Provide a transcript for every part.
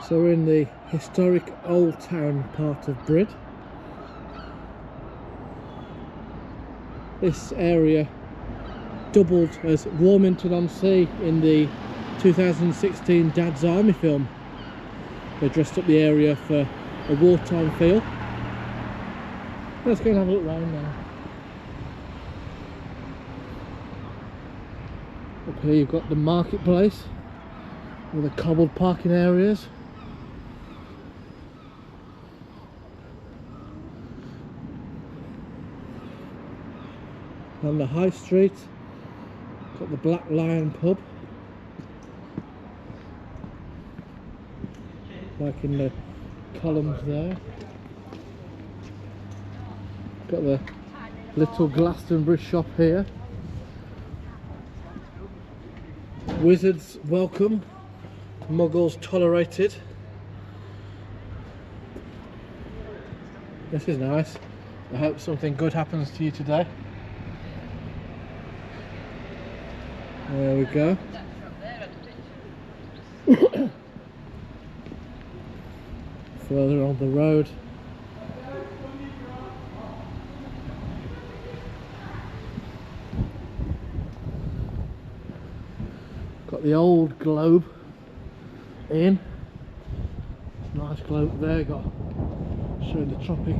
So we're in the historic Old Town part of Brid. This area doubled as Warminton-on-Sea in the 2016 Dad's Army film. They dressed up the area for a wartime feel. Let's go and have a look round now. Up here you've got the marketplace with the cobbled parking areas. On the high street, got the Black Lion pub, like in the columns there. Got the little Glastonbury shop here. Wizards welcome, Muggles tolerated. This is nice. I hope something good happens to you today. There we go. Further on the road, got the old globe in. Nice globe there, got showing the Tropic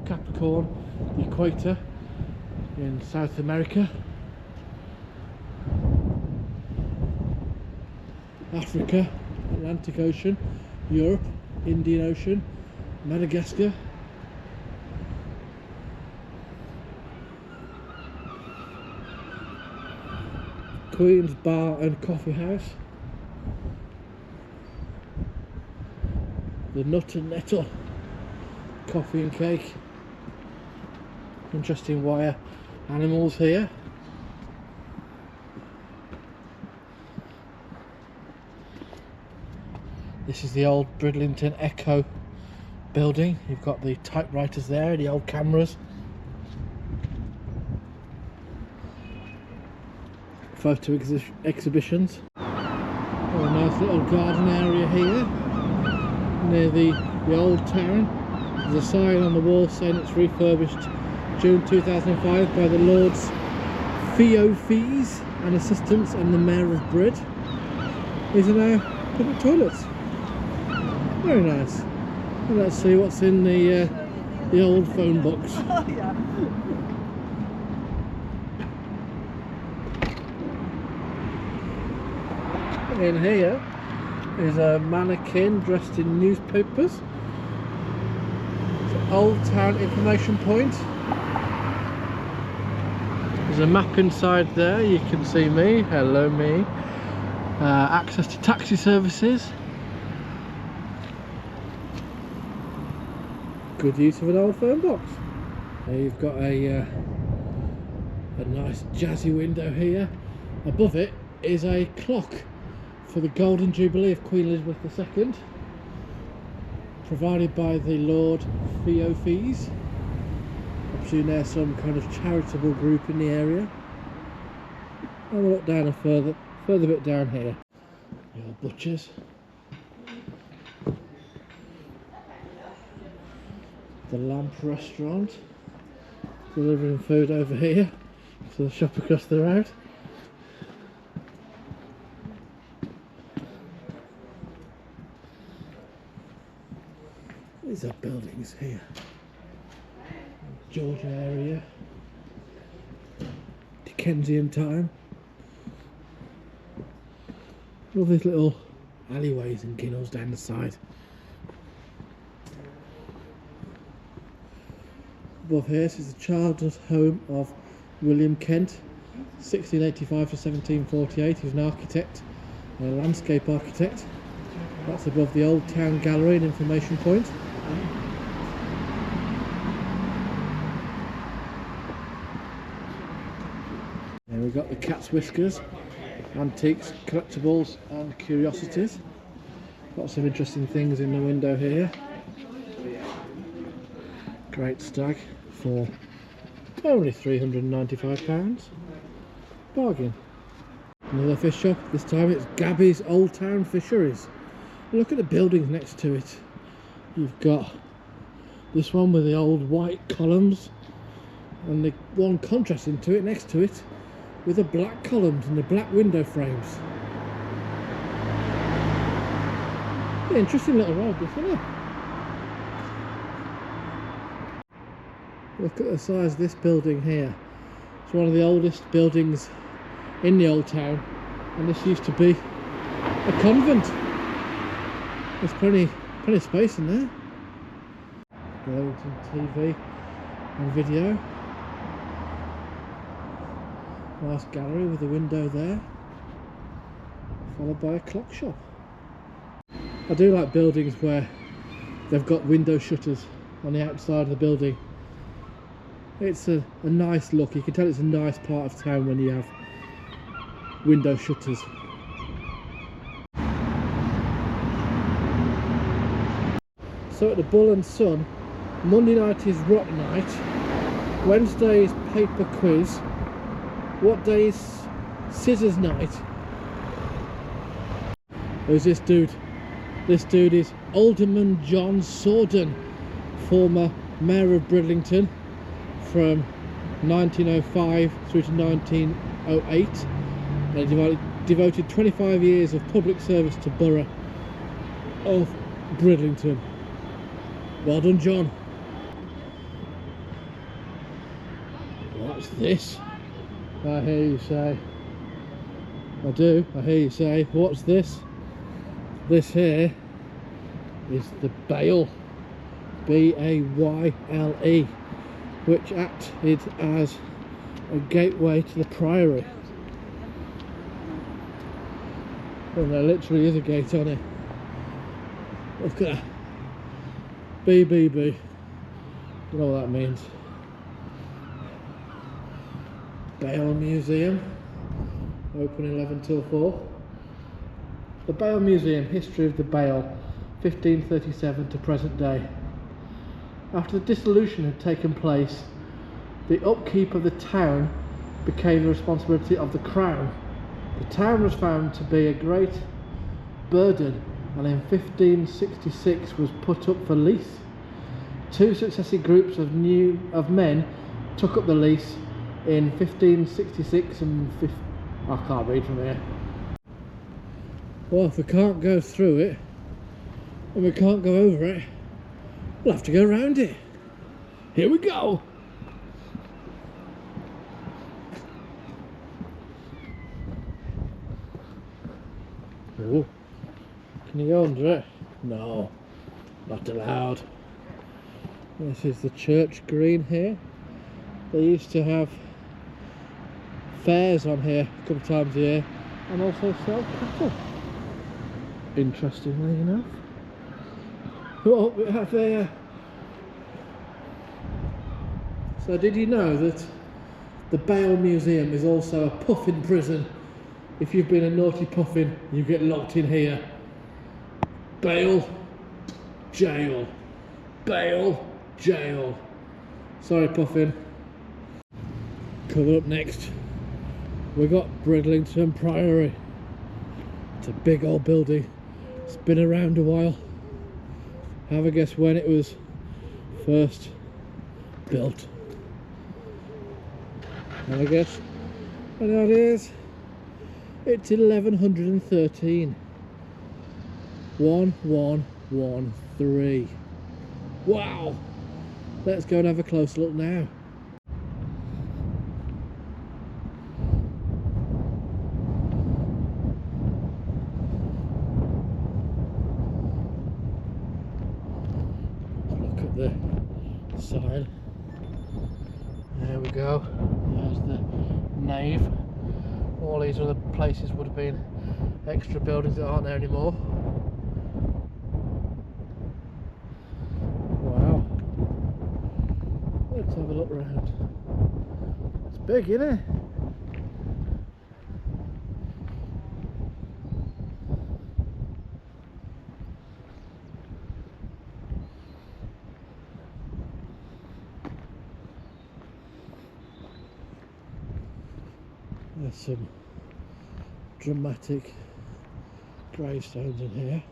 Capricorn, the equator in South America. Africa, Atlantic Ocean, Europe, Indian Ocean, Madagascar. Queen's Bar and Coffee House. The Nut and Nettle coffee and cake. Interesting wire animals here. This is the old Bridlington Echo building. You've got the typewriters there, the old cameras. Photo exhibitions. Oh, a nice little garden area here near the old town. There's a sign on the wall saying it's refurbished June 2005 by the Lords Fees and Assistants and the Mayor of Brid. These are now public toilets. Very nice. Well, let's see what's in the old phone box. In here is a mannequin dressed in newspapers. It's an Old Town information point. There's a map inside there. You can see me. Hello, me. Access to taxi services. Good use of an old phone box. There you've got a nice jazzy window here. Above it is a clock for the Golden Jubilee of Queen Elizabeth II, provided by the Lord Fees. I presume they're some kind of charitable group in the area. Have a look down a further bit down here. Your butchers. The Lamp Restaurant, delivering food over here to the shop across the road. These are buildings here. Georgia area, Dickensian time. All these little alleyways and ginnels down the side. Above here is the childhood home of William Kent, 1685 to 1748. He was an architect, a landscape architect. That's above the Old Town Gallery and information point. There we've got the Cat's Whiskers, antiques, collectibles and curiosities. Lots of interesting things in the window here. Great stag for only £395. Bargain. Another fish shop, this time it's Gabby's Old Town Fisheries. Look at the buildings next to it. You've got this one with the old white columns, and the one contrasting to it next to it with the black columns and the black window frames. Yeah, interesting little road, isn't it? Look at the size of this building here. It's one of the oldest buildings in the Old Town, and this used to be a convent. There's plenty of space in there. BRIDLINGTON TV and video. Nice gallery with a window there, followed by a clock shop. I do like buildings where they've got window shutters on the outside of the building. It's a nice look. You can tell it's a nice part of town when you have window shutters. So at the Bull and Sun, Monday night is rock night, Wednesday is paper quiz. What day is scissors night? Who's this dude? This dude is Alderman John Sorden, former Mayor of Bridlington from 1905 through to 1908. He devoted 25 years of public service to Borough of Bridlington. Well done, John. What's this? I hear you say. I do. I hear you say, what's this? This here is the Bayle, B-A-Y-L-E, which acted as a gateway to the Priory. And there literally is a gate on it. Look at that. BBB. You know what that means. Bayle Museum, open 11 till 4. The Bayle Museum, history of the Bayle, 1537 to present day. After the dissolution had taken place, the upkeep of the town became the responsibility of the Crown. The town was found to be a great burden, and in 1566 was put up for lease. Two successive groups of men took up the lease in 1566 and I can't read from here. Well, if we can't go through it and we can't go over it, we'll have to go around it. Here we go. Oh, can you go under it? No, not allowed. This is the church green here. They used to have fairs on here a couple of times a year, and also sell cattle. Interestingly enough. What we have here. So did you know that the Bayle Museum is also a puffin prison? If you've been a naughty puffin, you get locked in here. Bayle, jail. Bayle, jail. Sorry, puffin. Coming up next, we've got Bridlington Priory. It's a big old building. It's been around a while. Have a guess when it was first built. Have a guess. And that is, it's 1113. 1113. Wow! Let's go and have a closer look now. Look at the sign. There we go. There's the nave. All these other places would have been extra buildings that aren't there anymore. Wow. Let's have a look around. It's big, isn't it? There's some dramatic gravestones in here.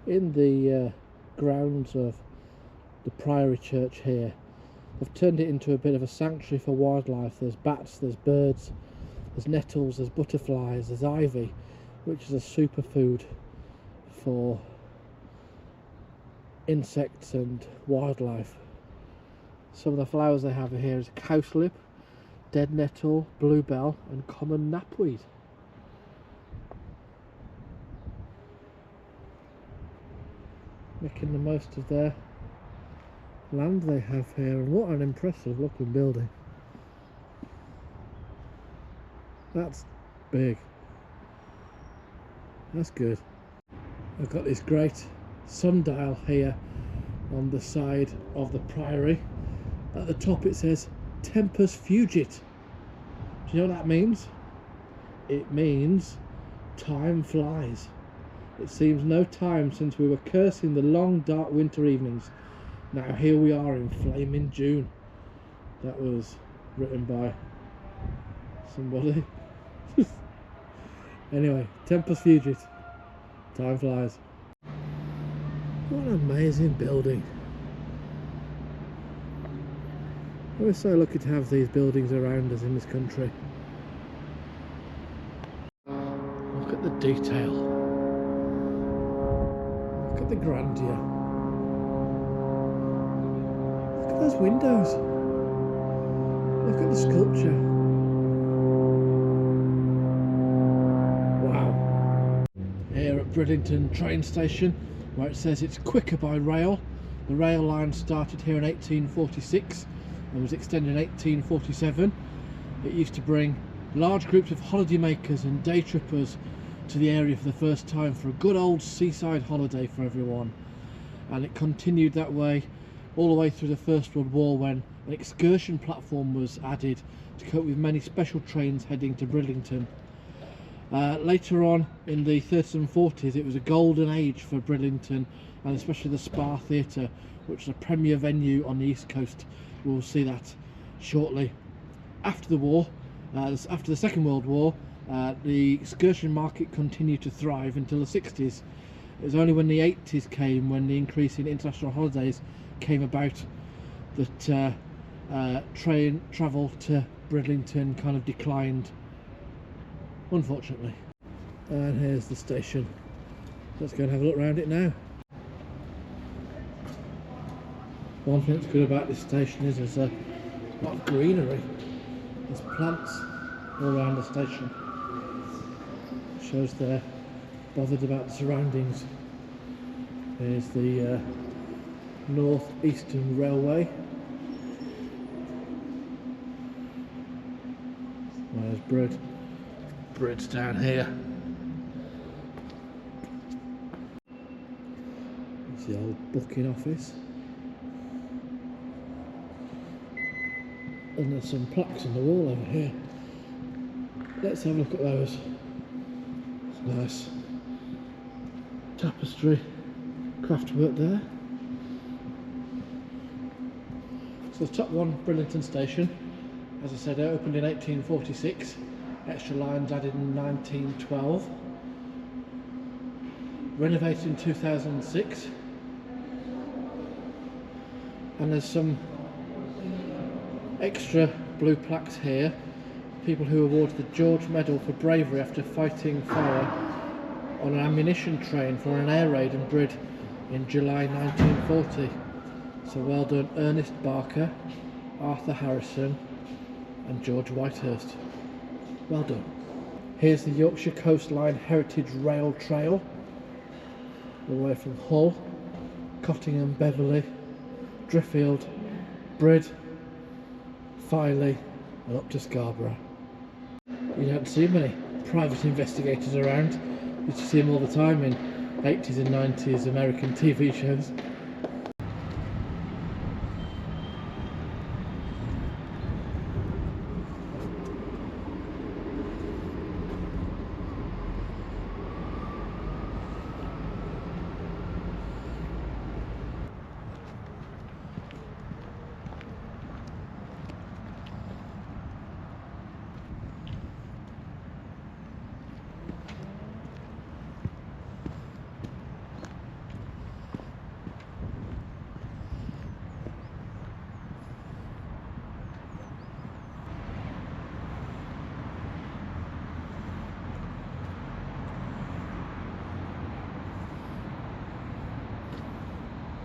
in the grounds of the Priory Church here. They've turned it into a bit of a sanctuary for wildlife. There's bats, there's birds, there's nettles, there's butterflies, there's ivy, which is a superfood for insects and wildlife. Some of the flowers they have here is cowslip, dead nettle, bluebell and common knapweed. Making the most of their land they have here, and what an impressive looking building. That's big. That's good. I've got this great sundial here on the side of the Priory. At the top it says Tempus Fugit. Do you know what that means? It means time flies. It seems no time since we were cursing the long dark winter evenings. Now here we are in flaming June. That was written by somebody. Anyway, Tempus Fugit. Time flies. What an amazing building. We're so lucky to have these buildings around us in this country. Look at the detail. Look at the grandeur. Look at those windows. Look at the sculpture. Wow. Here at Bridlington train station, where it says it's quicker by rail. The rail line started here in 1846 and was extended in 1847. It used to bring large groups of holiday makers and day trippers to the area for the first time for a good old seaside holiday for everyone. And it continued that way all the way through the First World War, when an excursion platform was added to cope with many special trains heading to Bridlington. Later on in the 30s and 40s, it was a golden age for Bridlington, and especially the Spa Theatre, which is a premier venue on the East Coast. We'll see that shortly. After the war, after the Second World War, the excursion market continued to thrive until the 60s. It was only when the 80s came, when the increase in international holidays came about, that train travel to Bridlington kind of declined, unfortunately. And here's the station. Let's go and have a look around it now. One thing that's good about this station is there's a lot of greenery. There's plants all around the station. It shows they're bothered about the surroundings. There's the North Eastern Railway. There's Brid's down here. It's the old booking office. And there's some plaques on the wall over here. Let's have a look at those. It's nice tapestry, craftwork there. So the top one, Bridlington Station, as I said, it opened in 1846. Extra lines added in 1912. Renovated in 2006. And there's some extra blue plaques here. People who awarded the George Medal for bravery after fighting fire on an ammunition train for an air raid in Brid in July 1940. So well done Ernest Barker, Arthur Harrison and George Whitehurst. Well done. Here's the Yorkshire Coastline Heritage Rail Trail, all the way from Hull, Cottingham, Beverley, Driffield, Brid, Filey and up to Scarborough. You don't see many private investigators around. You used to see them all the time in 80s and 90s American TV shows.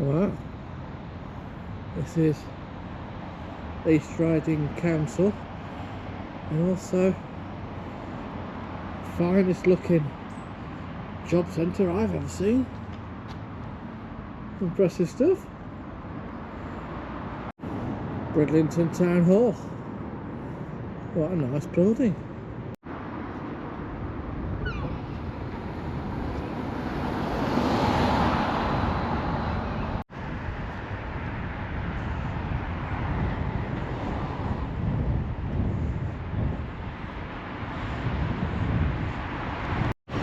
Wow. This is East Riding Council, and also finest looking job centre I've ever seen. Impressive stuff. Bridlington Town Hall. What a nice building.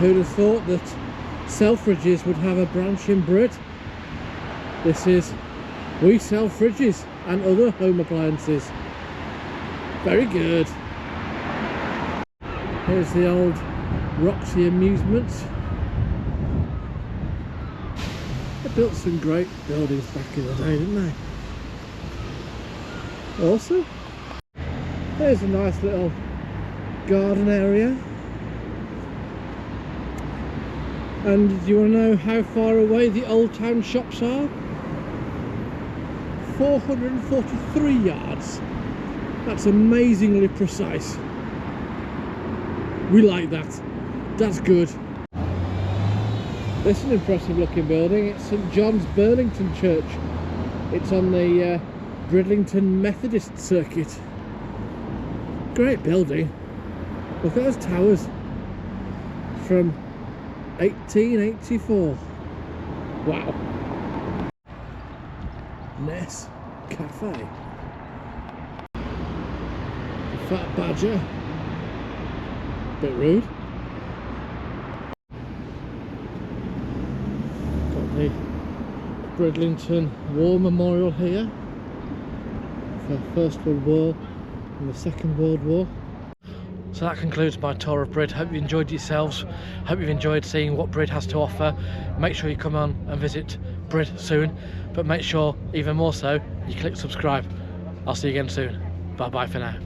Who'd have thought that Selfridges would have a branch in Brid? This is We Sell Fridges and Other Home Appliances. Very good. Here's the old Roxy Amusements. They built some great buildings back in the day, didn't they? Awesome. There's a nice little garden area. And do you want to know how far away the Old Town shops are? 443 yards. That's amazingly precise. We like that. That's good. This is an impressive looking building. It's St John's Burlington Church. It's on the Bridlington Methodist Circuit. Great building. Look at those towers. From 1884. Wow. Ness Cafe. Fat Badger. Bit rude. Got the Bridlington War Memorial here for the First World War and the Second World War. So that concludes my tour of Brid. Hope you enjoyed yourselves. Hope you've enjoyed seeing what Brid has to offer. Make sure you come on and visit Brid soon, but make sure even more so you click subscribe. I'll see you again soon. Bye bye for now.